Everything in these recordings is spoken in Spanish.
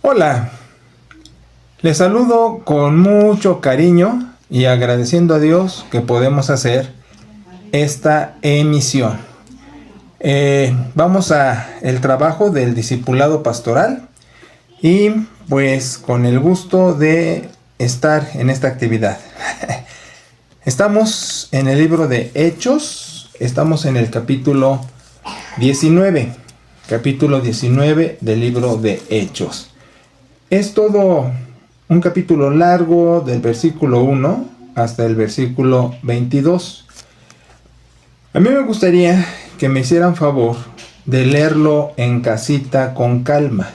Hola, les saludo con mucho cariño y agradeciendo a Dios que podemos hacer esta emisión. Vamos a el trabajo del discipulado pastoral y pues con el gusto de estar en esta actividad. Estamos en el libro de Hechos, estamos en el capítulo 19 del libro de Hechos. Es todo un capítulo largo del versículo 1 hasta el versículo 22. A mí me gustaría que me hicieran favor de leerlo en casita con calma.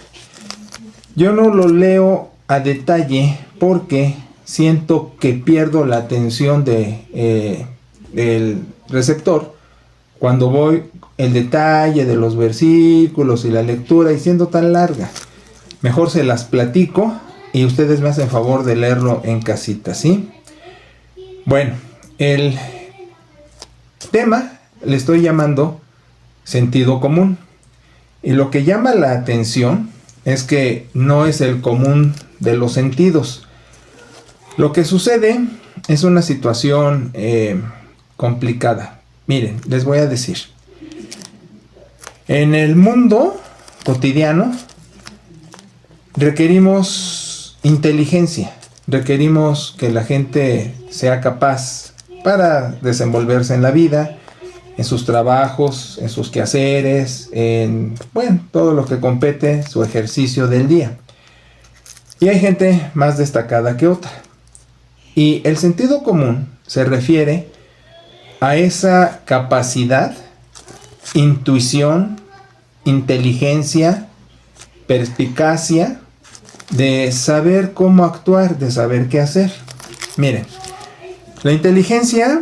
Yo no lo leo a detalle porque siento que pierdo la atención del receptor cuando voy el detalle de los versículos y la lectura y siendo tan larga. Mejor se las platico y ustedes me hacen favor de leerlo en casita, ¿sí? Bueno, el tema le estoy llamando sentido común. Y lo que llama la atención es que no es el común de los sentidos. Lo que sucede es una situación complicada. Miren, les voy a decir. En el mundo cotidiano requerimos inteligencia, requerimos que la gente sea capaz para desenvolverse en la vida, en sus trabajos, en sus quehaceres, en todo lo que compete su ejercicio del día. Y hay gente más destacada que otra. Y el sentido común se refiere a esa capacidad, intuición, inteligencia, perspicacia, de saber cómo actuar, de saber qué hacer. Miren, la inteligencia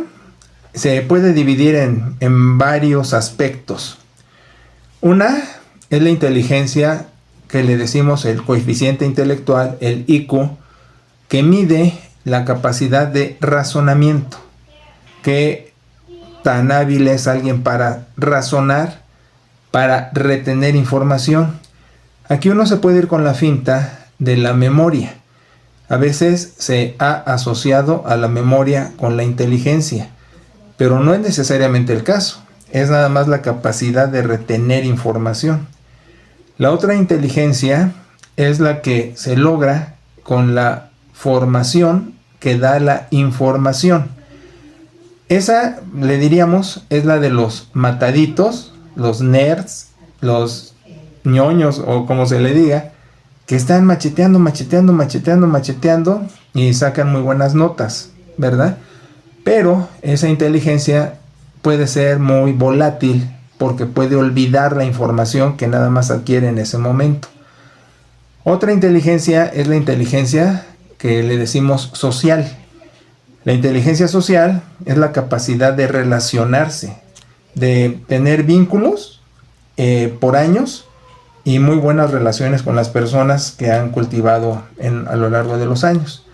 se puede dividir en varios aspectos. Una es la inteligencia que le decimos el coeficiente intelectual, el IQ, que mide la capacidad de razonamiento. Qué tan hábil es alguien para razonar, para retener información. Aquí uno se puede ir con la finta de la memoria. A veces se ha asociado a la memoria con la inteligencia, pero no es necesariamente el caso. Es nada más la capacidad de retener información. La otra inteligencia es la que se logra con la formación que da la información. Esa, le diríamos, es la de los mataditos, los nerds, los ñoños o como se le diga, que están macheteando y sacan muy buenas notas, ¿verdad? Pero esa inteligencia puede ser muy volátil porque puede olvidar la información que nada más adquiere en ese momento. Otra inteligencia es la inteligencia que le decimos social. La inteligencia social es la capacidad de relacionarse, de tener vínculos por años y muy buenas relaciones con las personas que han cultivado a lo largo de los años.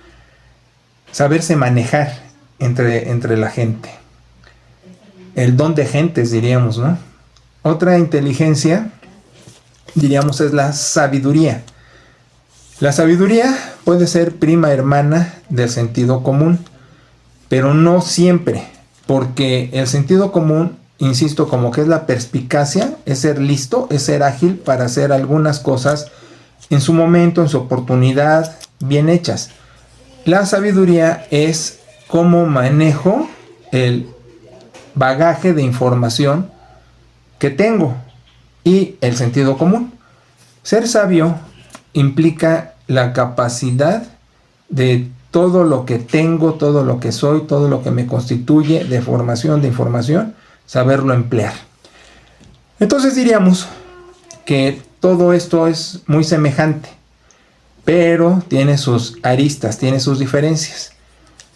Saberse manejar entre la gente. El don de gentes, diríamos, ¿no? Otra inteligencia, diríamos, es la sabiduría. La sabiduría puede ser prima hermana del sentido común, pero no siempre, porque el sentido común, insisto, como que es la perspicacia, es ser listo, es ser ágil para hacer algunas cosas en su momento, en su oportunidad, bien hechas. La sabiduría es cómo manejo el bagaje de información que tengo y el sentido común. Ser sabio implica la capacidad de todo lo que tengo, todo lo que soy, todo lo que me constituye de formación, de información, saberlo emplear. Entonces diríamos que todo esto es muy semejante, pero tiene sus aristas, tiene sus diferencias.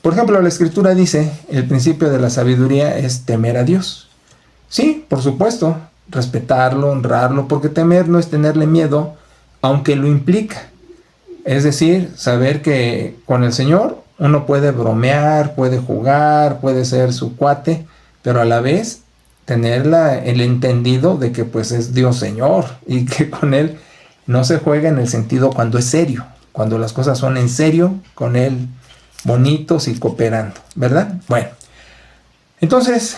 Por ejemplo, la Escritura dice, el principio de la sabiduría es temer a Dios. Sí, por supuesto, respetarlo, honrarlo, porque temer no es tenerle miedo, aunque lo implica. Es decir, saber que con el Señor uno puede bromear, puede jugar, puede ser su cuate, pero a la vez tener el entendido de que pues es Dios Señor y que con Él no se juega en el sentido cuando es serio, cuando las cosas son en serio, con él bonitos y cooperando, ¿verdad? Bueno, entonces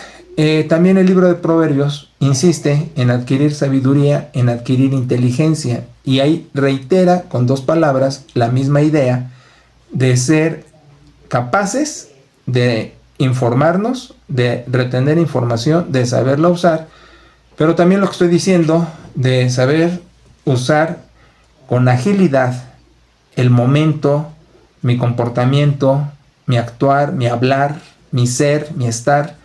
también el libro de Proverbios insiste en adquirir sabiduría, en adquirir inteligencia, y ahí reitera con 2 palabras la misma idea de ser capaces de informarnos, de retener información, de saberla usar, pero también lo que estoy diciendo, de saber usar con agilidad el momento, mi comportamiento, mi actuar, mi hablar, mi ser, mi estar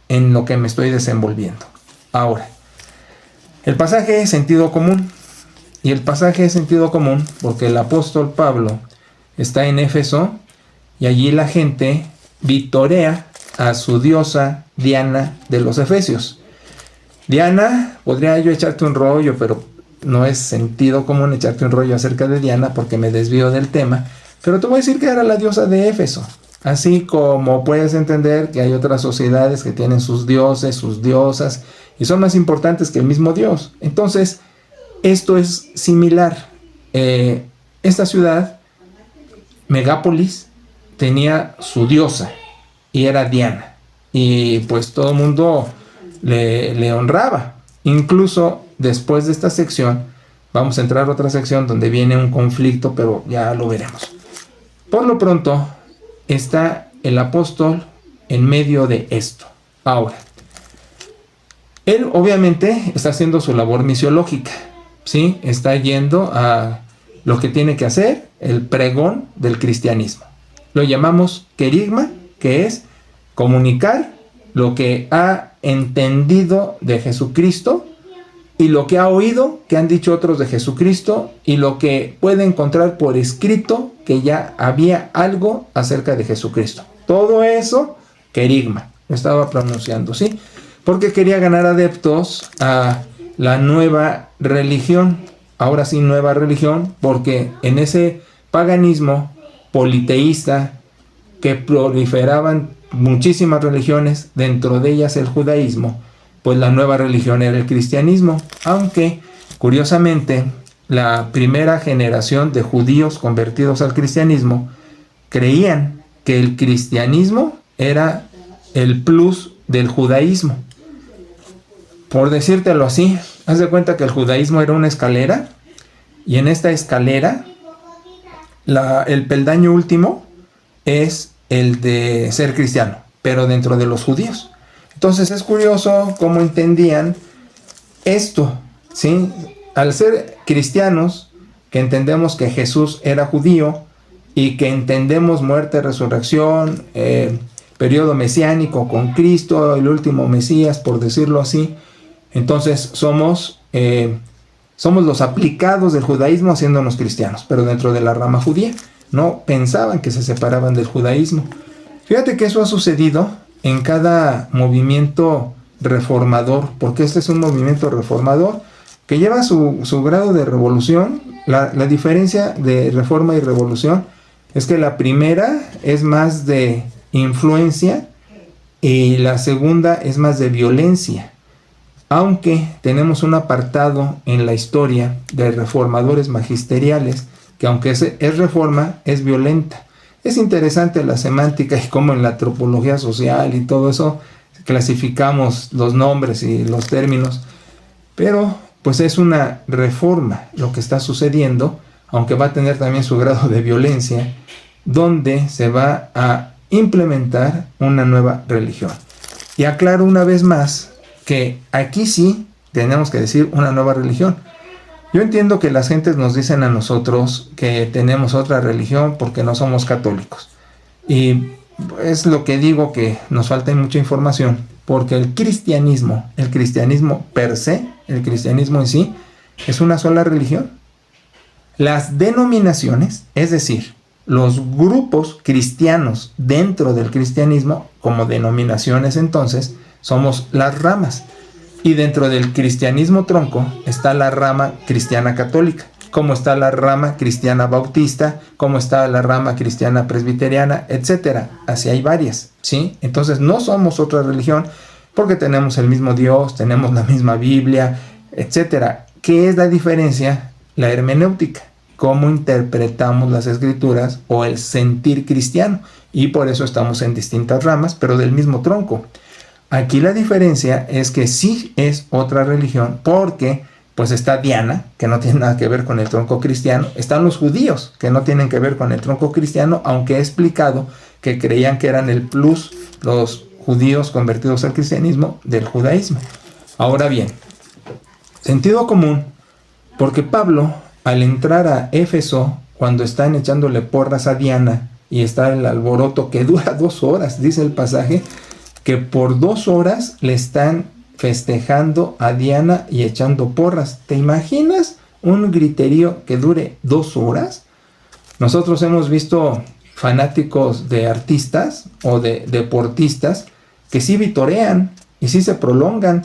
en lo que me estoy desenvolviendo. Ahora, el pasaje es sentido común, y el pasaje es sentido común porque el apóstol Pablo está en Éfeso y allí la gente vitorea a su diosa Diana de los Efesios. Diana, podría yo echarte un rollo, pero no es sentido común echarte un rollo acerca de Diana porque me desvío del tema, pero te voy a decir que era la diosa de Éfeso. Así como puedes entender que hay otras sociedades que tienen sus dioses, sus diosas, y son más importantes que el mismo Dios. Entonces, esto es similar. Esta ciudad, Megápolis, tenía su diosa, y era Diana. Y pues todo el mundo le honraba. Incluso después de esta sección, vamos a entrar a otra sección donde viene un conflicto, pero ya lo veremos. Por lo pronto, está el apóstol en medio de esto. Ahora, él obviamente está haciendo su labor misiológica, ¿sí? Está yendo a lo que tiene que hacer, el pregón del cristianismo. Lo llamamos querigma, que es comunicar lo que ha entendido de Jesucristo y lo que ha oído que han dicho otros de Jesucristo y lo que puede encontrar por escrito que ya había algo acerca de Jesucristo. Todo eso, querigma, lo estaba pronunciando, ¿sí? Porque quería ganar adeptos a la nueva religión. Ahora sí, nueva religión, porque en ese paganismo politeísta que proliferaban muchísimas religiones, dentro de ellas el judaísmo, pues la nueva religión era el cristianismo, aunque curiosamente la primera generación de judíos convertidos al cristianismo creían que el cristianismo era el plus del judaísmo. Por decírtelo así, haz de cuenta que el judaísmo era una escalera, y en esta escalera el peldaño último es el de ser cristiano, pero dentro de los judíos. Entonces es curioso cómo entendían esto, ¿sí? Al ser cristianos, que entendemos que Jesús era judío y que entendemos muerte, resurrección, periodo mesiánico con Cristo, el último Mesías, por decirlo así, entonces somos los aplicados del judaísmo haciéndonos cristianos, pero dentro de la rama judía. No pensaban que se separaban del judaísmo. Fíjate que eso ha sucedido en cada movimiento reformador, porque este es un movimiento reformador que lleva su grado de revolución. La diferencia de reforma y revolución es que la primera es más de influencia y la segunda es más de violencia. Aunque tenemos un apartado en la historia de reformadores magisteriales que, aunque es reforma, es violenta. Es interesante la semántica y cómo en la antropología social y todo eso clasificamos los nombres y los términos, pero pues es una reforma lo que está sucediendo, aunque va a tener también su grado de violencia, donde se va a implementar una nueva religión. Y aclaro una vez más que aquí sí tenemos que decir una nueva religión. Yo entiendo que las gentes nos dicen a nosotros que tenemos otra religión porque no somos católicos. Y es lo que digo, que nos falta mucha información, porque el cristianismo per se, el cristianismo en sí, es una sola religión. Las denominaciones, es decir, los grupos cristianos dentro del cristianismo, como denominaciones entonces, somos las ramas. Y dentro del cristianismo tronco está la rama cristiana católica, como está la rama cristiana bautista, como está la rama cristiana presbiteriana, etc. Así hay varias, ¿sí? Entonces no somos otra religión porque tenemos el mismo Dios, tenemos la misma Biblia, etc. ¿Qué es la diferencia? la hermenéutica, cómo interpretamos las escrituras o el sentir cristiano. Y por eso estamos en distintas ramas, pero del mismo tronco. Aquí la diferencia es que sí es otra religión, porque pues está Diana, que no tiene nada que ver con el tronco cristiano. Están los judíos, que no tienen que ver con el tronco cristiano, aunque he explicado que creían que eran el plus los judíos convertidos al cristianismo del judaísmo. Ahora bien, sentido común, porque Pablo, al entrar a Éfeso, cuando están echándole porras a Diana y está el alboroto que dura 2 horas, dice el pasaje, que por 2 horas le están festejando a Diana y echando porras. ¿Te imaginas un griterío que dure 2 horas? Nosotros hemos visto fanáticos de artistas o de deportistas que sí vitorean y sí se prolongan,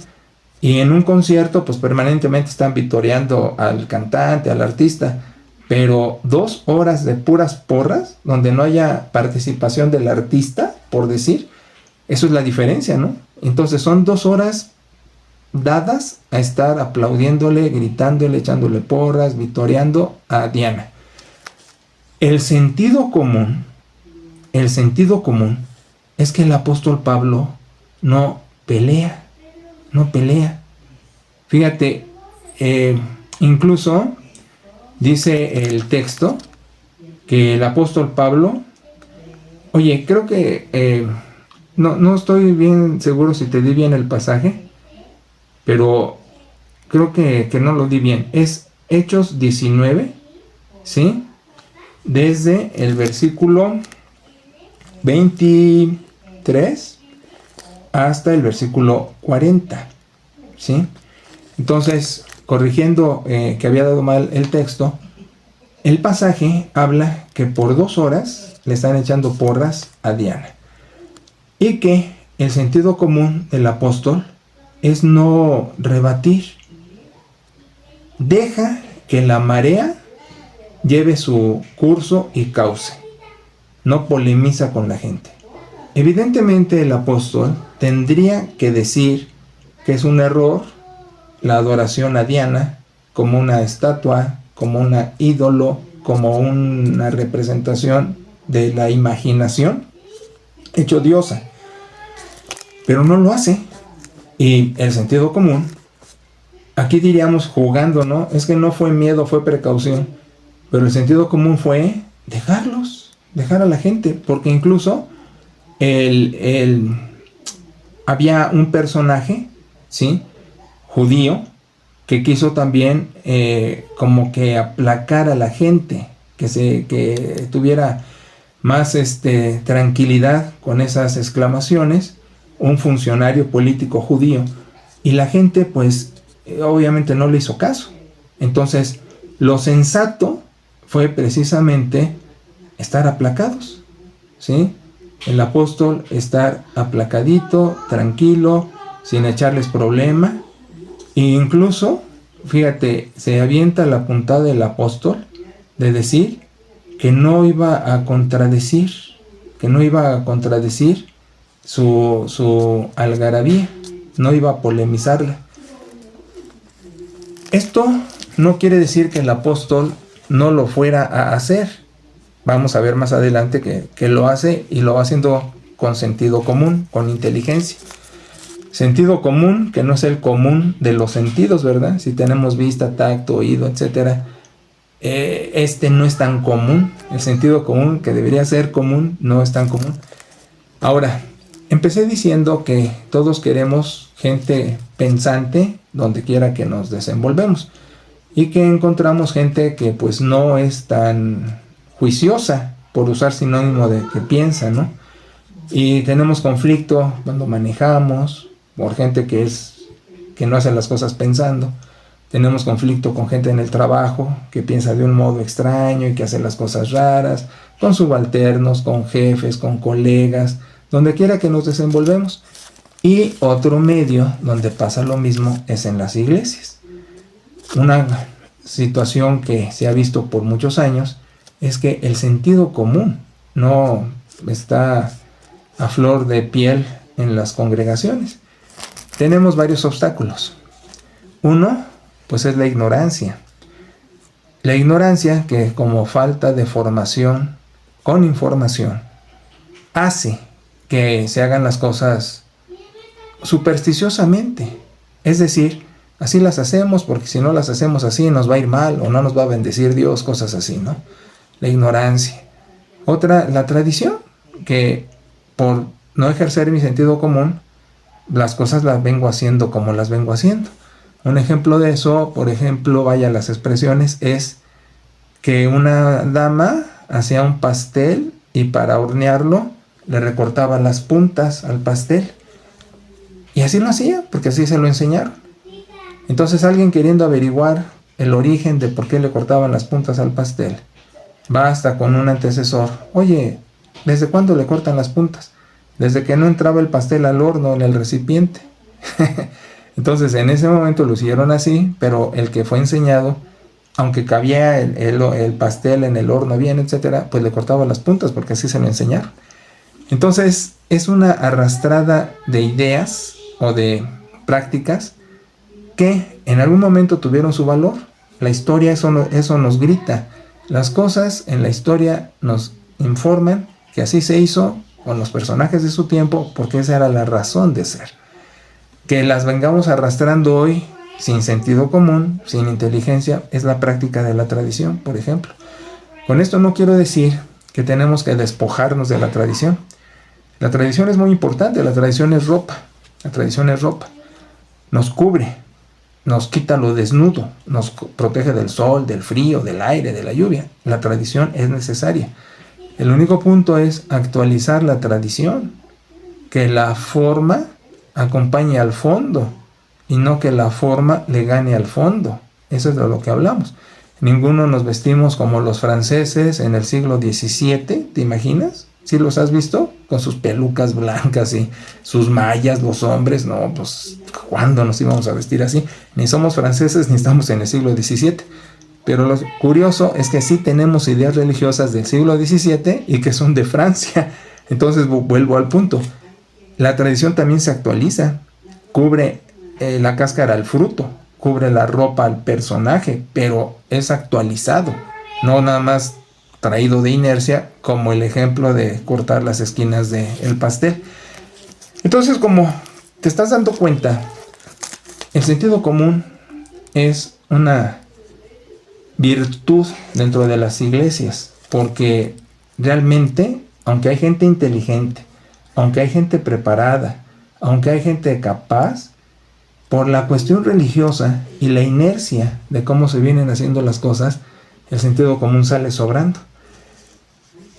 y en un concierto pues permanentemente están vitoreando al cantante, al artista, pero 2 horas de puras porras donde no haya participación del artista, por decir, eso es la diferencia, ¿no? Entonces son 2 horas dadas a estar aplaudiéndole, gritándole, echándole porras, vitoreando a Diana. El sentido común es que el apóstol Pablo no pelea. Fíjate, incluso dice el texto que el apóstol Pablo, oye, creo que no estoy bien seguro si te di bien el pasaje, pero creo que no lo di bien. Es Hechos 19, ¿sí? Desde el versículo 23 hasta el versículo 40, ¿sí? Entonces, corrigiendo que había dado mal el texto, el pasaje habla que por 2 horas le están echando porras a Diana, y que el sentido común del apóstol es no rebatir. Deja que la marea lleve su curso y cauce. No polemiza con la gente. Evidentemente el apóstol tendría que decir que es un error la adoración a Diana como una estatua, como un ídolo, como una representación de la imaginación hecho diosa. Pero no lo hace. Y el sentido común, aquí diríamos jugando, ¿no? Es que no fue miedo, fue precaución. Pero el sentido común fue dejar a la gente, porque incluso había un personaje, ¿sí?, judío, que quiso también como que aplacar a la gente, que tuviera más tranquilidad con esas exclamaciones, un funcionario político judío, y la gente pues obviamente no le hizo caso. Entonces lo sensato fue precisamente estar aplacados, ¿sí? El apóstol estar aplacadito, tranquilo, sin echarles problema. E incluso, fíjate, se avienta la puntada del apóstol de decir que no iba a contradecir su algarabía, no iba a polemizarla. Esto no quiere decir que el apóstol no lo fuera a hacer. Vamos a ver más adelante que lo hace, y lo va haciendo con sentido común, con inteligencia. Sentido común, que no es el común de los sentidos, ¿verdad? Si tenemos vista, tacto, oído, etc. No es tan común. El sentido común, que debería ser común, no es tan común. Ahora, empecé diciendo que todos queremos gente pensante donde quiera que nos desenvolvemos, y que encontramos gente que pues no es tan juiciosa, por usar sinónimo de que piensa, ¿no? Y tenemos conflicto cuando manejamos por gente que no hace las cosas pensando. Tenemos conflicto con gente en el trabajo que piensa de un modo extraño y que hace las cosas raras, con subalternos, con jefes, con colegas, donde quiera que nos desenvolvemos. Y otro medio donde pasa lo mismo es en las iglesias. Una situación que se ha visto por muchos años es que el sentido común no está a flor de piel en las congregaciones. Tenemos varios obstáculos. Uno, pues es la ignorancia. La ignorancia, que como falta de formación con información, hace que se hagan las cosas supersticiosamente. Es decir, así las hacemos porque si no las hacemos así nos va a ir mal o no nos va a bendecir Dios, cosas así, ¿no? La ignorancia. Otra, la tradición, que por no ejercer mi sentido común, las cosas las vengo haciendo como las vengo haciendo. Un ejemplo de eso, por ejemplo, vaya las expresiones, es que una dama hacía un pastel y para hornearlo le recortaba las puntas al pastel. Y así lo hacía, porque así se lo enseñaron. Entonces alguien queriendo averiguar el origen de por qué le cortaban las puntas al pastel, va hasta con un antecesor. Oye, ¿desde cuándo le cortan las puntas? Desde que no entraba el pastel al horno en el recipiente. Entonces en ese momento lo hicieron así, pero el que fue enseñado, aunque cabía el pastel en el horno bien, etcétera, pues le cortaba las puntas porque así se lo enseñaron. Entonces es una arrastrada de ideas o de prácticas que en algún momento tuvieron su valor. La historia eso nos grita. Las cosas en la historia nos informan que así se hizo con los personajes de su tiempo, porque esa era la razón de ser. Que las vengamos arrastrando hoy sin sentido común, sin inteligencia, es la práctica de la tradición, por ejemplo. Con esto no quiero decir que tenemos que despojarnos de la tradición. La tradición es muy importante, la tradición es ropa. La tradición es ropa. Nos cubre, nos quita lo desnudo, nos protege del sol, del frío, del aire, de la lluvia. La tradición es necesaria. El único punto es actualizar la tradición, que la forma acompañe al fondo y no que la forma le gane al fondo. Eso es de lo que hablamos. Ninguno nos vestimos como los franceses en el siglo XVII, ¿te imaginas? ¿Sí los has visto? Con sus pelucas blancas y sus mallas, los hombres. No, pues, ¿cuándo nos íbamos a vestir así? Ni somos franceses ni estamos en el siglo XVII. Pero lo curioso es que sí tenemos ideas religiosas del siglo XVII y que son de Francia. Entonces vuelvo al punto. La tradición también se actualiza. Cubre la cáscara al fruto, cubre la ropa al personaje, pero es actualizado. No nada más traído de inercia, como el ejemplo de cortar las esquinas del pastel. Entonces, como te estás dando cuenta, el sentido común es una virtud dentro de las iglesias, porque realmente, aunque hay gente inteligente, aunque hay gente preparada, aunque hay gente capaz, por la cuestión religiosa y la inercia de cómo se vienen haciendo las cosas, el sentido común sale sobrando.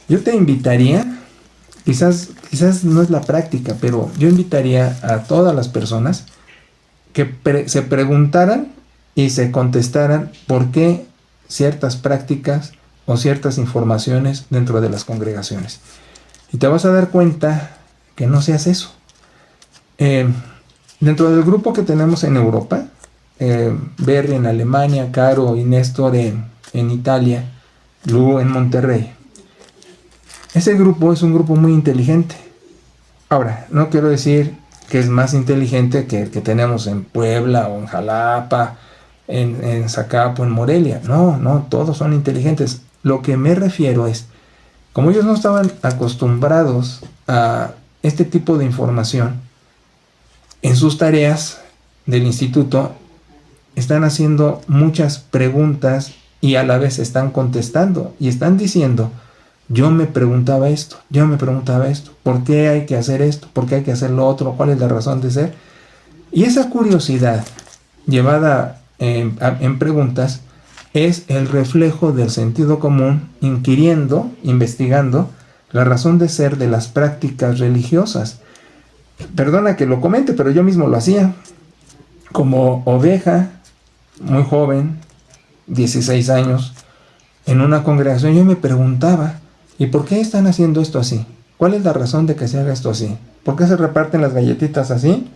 Yo te invitaría, quizás no es la práctica, pero yo invitaría a todas las personas que se preguntaran y se contestaran por qué ciertas prácticas o ciertas informaciones dentro de las congregaciones. Y te vas a dar cuenta que no se hace eso. Dentro del grupo que tenemos en Europa, Berry en Alemania, Caro y Néstor en Italia, Lu en Monterrey, ese grupo es un grupo muy inteligente. Ahora, no quiero decir que es más inteligente que el que tenemos en Puebla o en Jalapa, en Zacapo, en Morelia. No, todos son inteligentes. Lo que me refiero es, como ellos no estaban acostumbrados a este tipo de información, en sus tareas del instituto están haciendo muchas preguntas y a la vez están contestando y están diciendo: yo me preguntaba esto, ¿por qué hay que hacer esto? ¿Por qué hay que hacer lo otro? ¿Cuál es la razón de ser? Y esa curiosidad llevada en preguntas es el reflejo del sentido común, inquiriendo, investigando la razón de ser de las prácticas religiosas. Perdona que lo comente, pero yo mismo lo hacía. Como oveja, muy joven, 16 años, en una congregación, yo me preguntaba: ¿y por qué están haciendo esto así? ¿Cuál es la razón de que se haga esto así? ¿Por qué se reparten las galletitas así?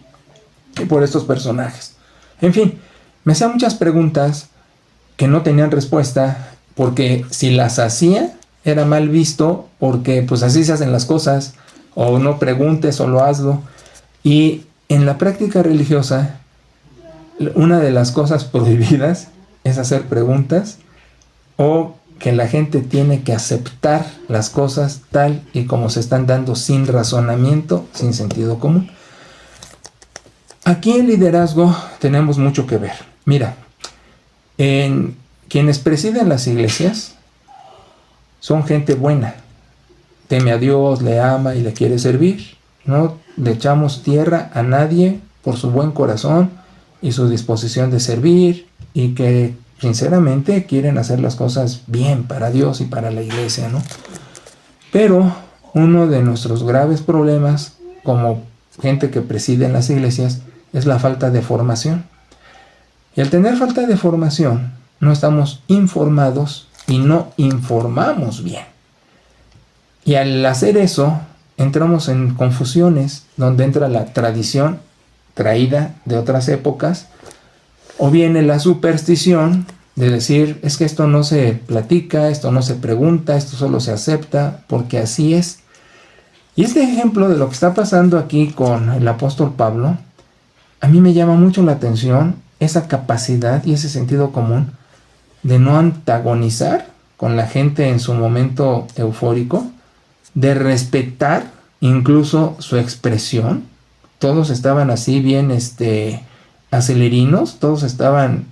Y por estos personajes. En fin, me hacía muchas preguntas que no tenían respuesta, porque si las hacía era mal visto, porque pues así se hacen las cosas, o no preguntes, solo hazlo. Y en la práctica religiosa, una de las cosas prohibidas es hacer preguntas o que la gente tiene que aceptar las cosas tal y como se están dando, sin razonamiento, sin sentido común. Aquí en liderazgo tenemos mucho que ver. Mira, en quienes presiden las iglesias son gente buena, teme a Dios, le ama y le quiere servir. No le echamos tierra a nadie por su buen corazón y su disposición de servir, y que sinceramente quieren hacer las cosas bien para Dios y para la iglesia, ¿no? Pero uno de nuestros graves problemas como gente que preside en las iglesias es la falta de formación. Y al tener falta de formación, no estamos informados y no informamos bien. Y al hacer eso, entramos en confusiones donde entra la tradición traída de otras épocas, o viene la superstición de decir, es que esto no se platica, esto no se pregunta, esto solo se acepta porque así es. Y este ejemplo de lo que está pasando aquí con el apóstol Pablo, a mí me llama mucho la atención esa capacidad y ese sentido común de no antagonizar con la gente en su momento eufórico, de respetar incluso su expresión. Todos estaban así bien acelerinos, todos estaban,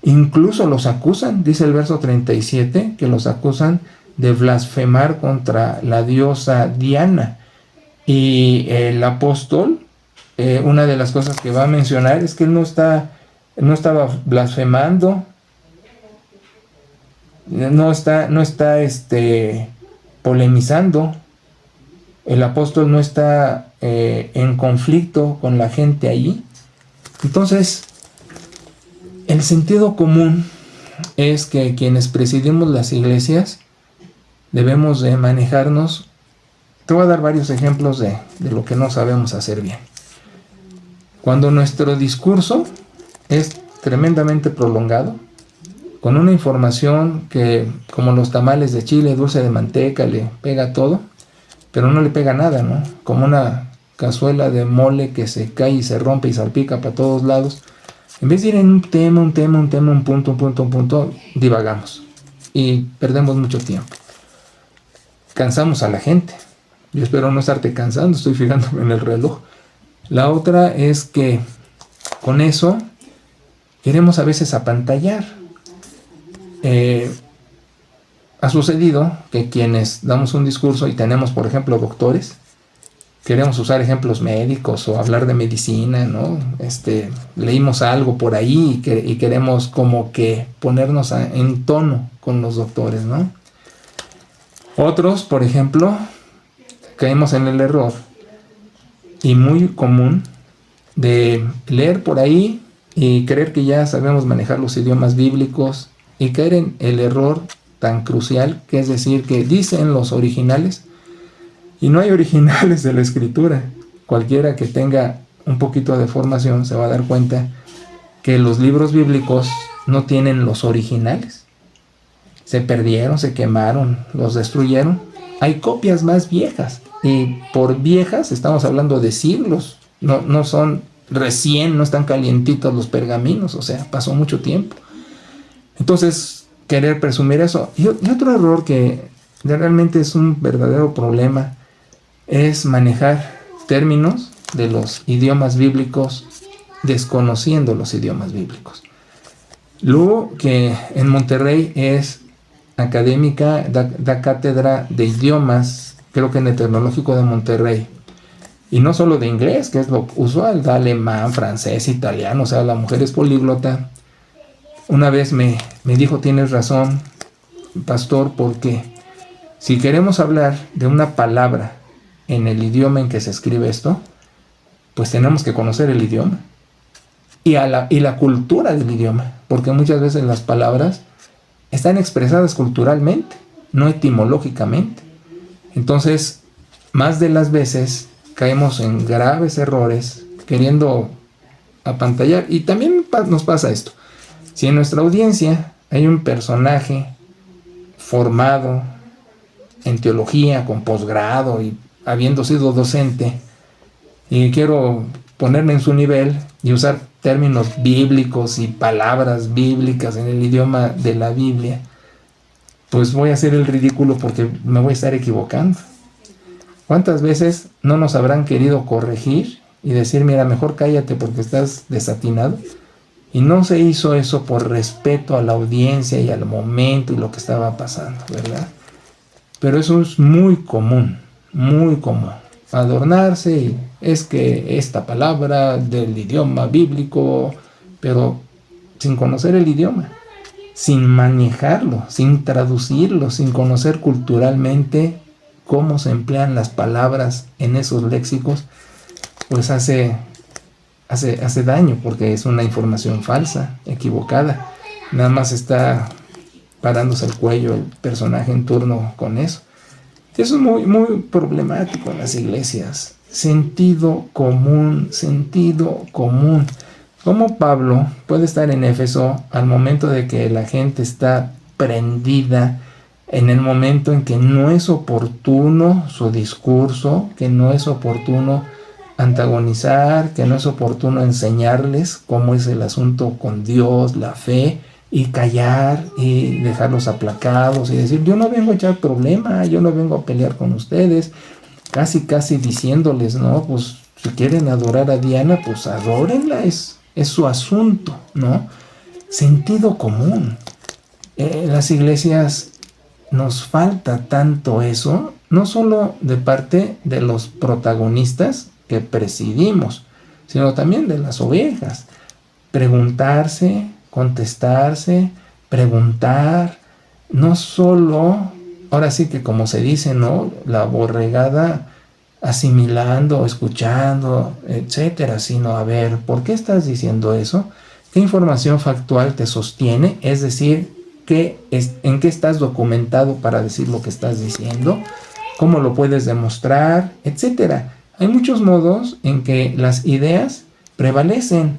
incluso los acusan, dice el verso 37, que los acusan de blasfemar contra la diosa Diana. Y el apóstol, una de las cosas que va a mencionar es que él no estaba blasfemando, no está polemizando. El apóstol no está en conflicto con la gente allí. Entonces, el sentido común es que quienes presidimos las iglesias debemos de manejarnos. Te voy a dar varios ejemplos de lo que no sabemos hacer bien. Cuando nuestro discurso es tremendamente prolongado, con una información que, como los tamales de chile, dulce de manteca, le pega todo, pero no le pega nada, ¿no? Como una cazuela de mole que se cae y se rompe y salpica para todos lados. En vez de ir en un punto, divagamos y perdemos mucho tiempo. Cansamos a la gente. Yo espero no estarte cansando, estoy fijándome en el reloj. La otra es que con eso queremos a veces apantallar. Ha sucedido que quienes damos un discurso y tenemos, por ejemplo, doctores, queremos usar ejemplos médicos o hablar de medicina, ¿no? Leímos algo por ahí y queremos como que ponernos en tono con los doctores, ¿no? Otros, por ejemplo, caemos en el error, y muy común, de leer por ahí y creer que ya sabemos manejar los idiomas bíblicos, y caer en el error tan crucial que es decir que dicen los originales, y no hay originales de la escritura. Cualquiera que tenga un poquito de formación se va a dar cuenta que los libros bíblicos no tienen los originales. Se perdieron, se quemaron, los destruyeron. Hay copias más viejas, y por viejas estamos hablando de siglos. No son recién, no están calientitos los pergaminos, o sea, pasó mucho tiempo. Entonces, querer presumir eso. Y otro error que realmente es un verdadero problema es manejar términos de los idiomas bíblicos desconociendo los idiomas bíblicos. Luego, que en Monterrey es académica, da cátedra de idiomas, creo que en el Tecnológico de Monterrey. Y no solo de inglés, que es lo usual, da alemán, francés, italiano, o sea, la mujer es políglota. Una vez me dijo, tienes razón, pastor, porque si queremos hablar de una palabra en el idioma en que se escribe esto, pues tenemos que conocer el idioma y la cultura del idioma, porque muchas veces las palabras están expresadas culturalmente, no etimológicamente. Entonces, más de las veces caemos en graves errores queriendo apantallar. Y también nos pasa esto. Si en nuestra audiencia hay un personaje formado en teología, con posgrado y habiendo sido docente, y quiero ponerme en su nivel y usar términos bíblicos y palabras bíblicas en el idioma de la Biblia, pues voy a hacer el ridículo porque me voy a estar equivocando. ¿Cuántas veces no nos habrán querido corregir y decir, mira, mejor cállate porque estás desatinado? Y no se hizo eso por respeto a la audiencia y al momento y lo que estaba pasando, ¿verdad? Pero eso es muy común, adornarse y es que esta palabra del idioma bíblico, pero sin conocer el idioma, sin manejarlo, sin traducirlo, sin conocer culturalmente cómo se emplean las palabras en esos léxicos, pues hace daño porque es una información falsa, equivocada. Nada más está parándose el cuello el personaje en turno con eso. Eso es muy problemático en las iglesias. Sentido común. ¿Cómo Pablo puede estar en Éfeso al momento de que la gente está prendida, en el momento en que no es oportuno su discurso, que no es oportuno antagonizar, que no es oportuno enseñarles cómo es el asunto con Dios, la fe, y callar y dejarlos aplacados y decir, yo no vengo a echar problema, yo no vengo a pelear con ustedes, casi diciéndoles, no, pues si quieren adorar a Diana, pues adórenla, es su asunto, ¿no? Sentido común. En las iglesias nos falta tanto eso, no solo de parte de los protagonistas que presidimos, sino también de las ovejas. Preguntarse, contestarse, preguntar, no solo, ahora sí que como se dice, ¿no? La borregada asimilando, escuchando, etcétera, sino a ver, ¿por qué estás diciendo eso? ¿Qué información factual te sostiene? Es decir, ¿en qué estás documentado para decir lo que estás diciendo? ¿Cómo lo puedes demostrar? Etcétera. Hay muchos modos en que las ideas prevalecen,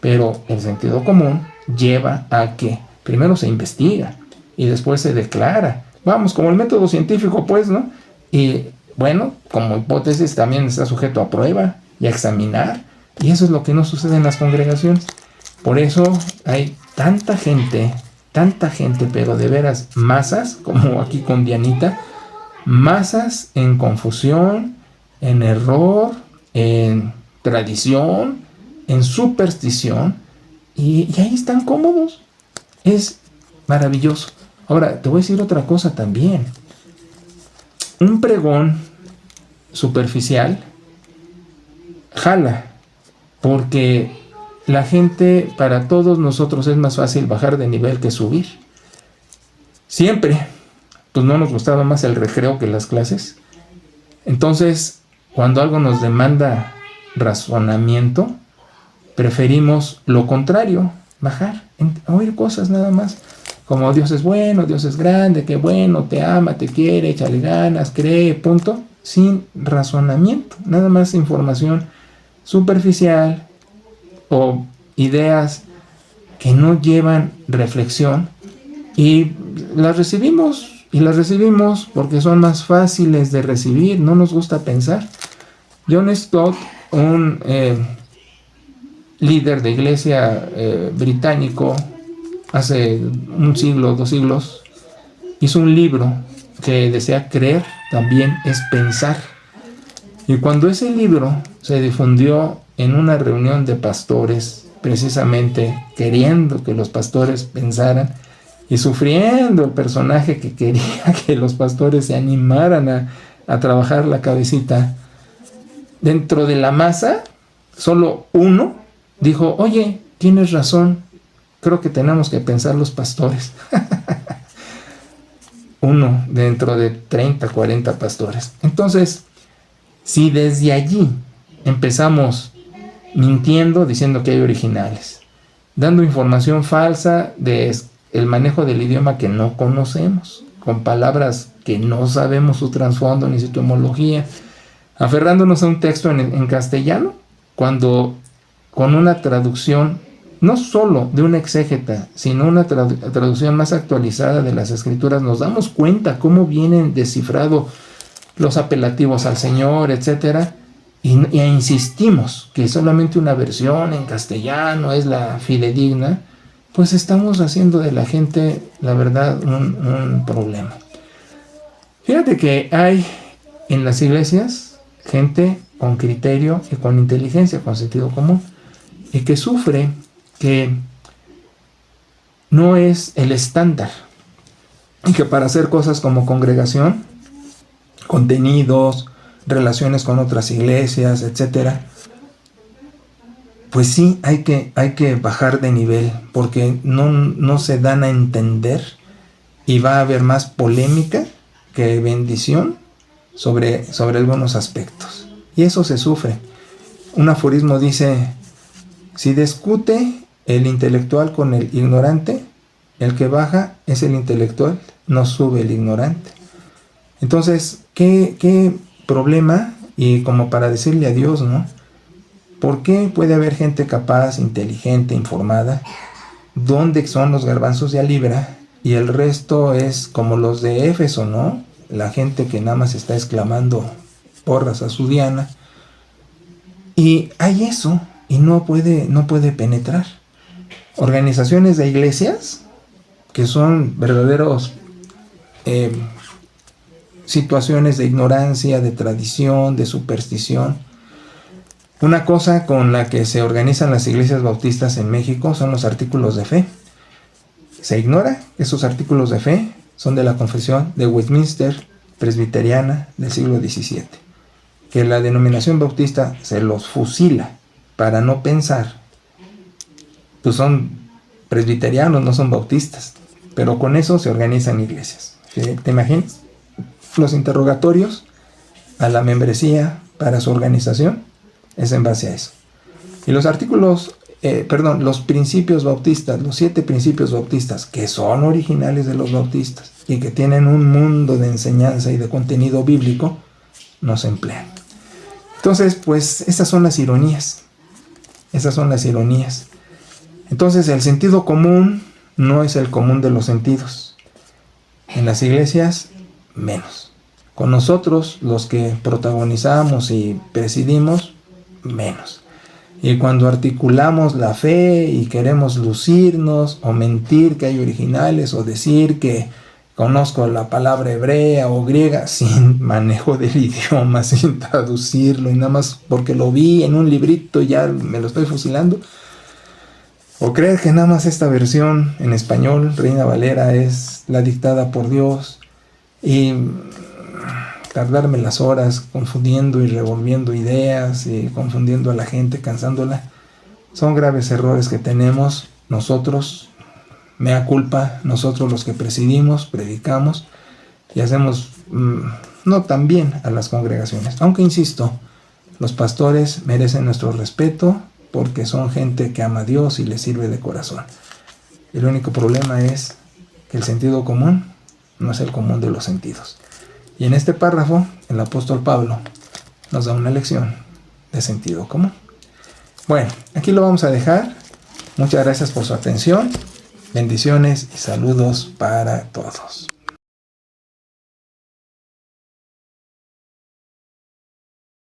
pero el sentido común lleva a que primero se investiga y después se declara. Vamos, como el método científico, pues, ¿no? Y bueno, como hipótesis también está sujeto a prueba y a examinar. Y eso es lo que no sucede en las congregaciones. Por eso hay tanta gente, pero de veras masas, como aquí con Dianita, masas en confusión, en error, en tradición, en superstición, y ahí están cómodos. Es maravilloso. Ahora, te voy a decir otra cosa también. Un pregón superficial jala, porque la gente, para todos nosotros es más fácil bajar de nivel que subir. Siempre, pues no nos gustaba más el recreo que las clases. Entonces, cuando algo nos demanda razonamiento, preferimos lo contrario, bajar, oír cosas nada más, como Dios es bueno, Dios es grande, qué bueno, te ama, te quiere, échale ganas, cree, punto, sin razonamiento, nada más información superficial o ideas que no llevan reflexión, y las recibimos porque son más fáciles de recibir, no nos gusta pensar. John Stott, un líder de iglesia británico, hace un siglo, 2 siglos, hizo un libro que decía creer también es pensar. Y cuando ese libro se difundió en una reunión de pastores, precisamente queriendo que los pastores pensaran y sufriendo el personaje que quería que los pastores se animaran a trabajar la cabecita, dentro de la masa, solo uno dijo, oye, tienes razón, creo que tenemos que pensar los pastores. Uno dentro de 30, 40 pastores. Entonces, si desde allí empezamos mintiendo, diciendo que hay originales, dando información falsa de el manejo del idioma que no conocemos, con palabras que no sabemos su trasfondo ni su etimología, aferrándonos a un texto en castellano, cuando con una traducción no solo de un exégeta, sino una traducción más actualizada de las escrituras, nos damos cuenta cómo vienen descifrados los apelativos al Señor, etcétera, y insistimos que solamente una versión en castellano es la fidedigna, pues estamos haciendo de la gente, la verdad, un problema. Fíjate que hay en las iglesias gente con criterio y con inteligencia, con sentido común, y que sufre que no es el estándar, y que para hacer cosas como congregación, contenidos, relaciones con otras iglesias, etcétera, pues sí hay que bajar de nivel, porque no se dan a entender y va a haber más polémica que bendición sobre algunos aspectos. Y eso se sufre. Un aforismo dice: si discute el intelectual con el ignorante, el que baja es el intelectual, no sube el ignorante. Entonces, ¿qué problema? Y como para decirle adiós, ¿no? ¿Por qué puede haber gente capaz, inteligente, informada? ¿Dónde son los garbanzos de a libra? Y el resto es como los de Éfeso, ¿no? La gente que nada más está exclamando porras a su Diana. Y hay eso, y no puede penetrar. Organizaciones de iglesias que son verdaderos situaciones de ignorancia, de tradición, de superstición. Una cosa con la que se organizan las iglesias bautistas en México son los artículos de fe. Se ignora que esos artículos de fe son de la confesión de Westminster presbiteriana del siglo XVII, que la denominación bautista se los fusila para no pensar, pues son presbiterianos, no son bautistas, pero con eso se organizan iglesias. ¿Te imaginas? Los interrogatorios a la membresía para su organización es en base a eso. Y los los principios bautistas, los 7 principios bautistas, que son originales de los bautistas y que tienen un mundo de enseñanza y de contenido bíblico, no se emplean. Entonces, pues esas son las ironías. Entonces, el sentido común no es el común de los sentidos. En las iglesias, menos. Con nosotros, los que protagonizamos y presidimos, menos. Y cuando articulamos la fe y queremos lucirnos o mentir que hay originales o decir que conozco la palabra hebrea o griega sin manejo del idioma, sin traducirlo y nada más porque lo vi en un librito ya me lo estoy fusilando, o creer que nada más esta versión en español, Reina Valera, es la dictada por Dios y tardarme las horas confundiendo y revolviendo ideas y confundiendo a la gente, cansándola. Son graves errores que tenemos nosotros, mea culpa, nosotros los que presidimos, predicamos y hacemos no tan bien a las congregaciones. Aunque insisto, los pastores merecen nuestro respeto porque son gente que ama a Dios y le sirve de corazón. El único problema es que el sentido común no es el común de los sentidos. Y en este párrafo, el apóstol Pablo nos da una lección de sentido común. Bueno, aquí lo vamos a dejar. Muchas gracias por su atención. Bendiciones y saludos para todos.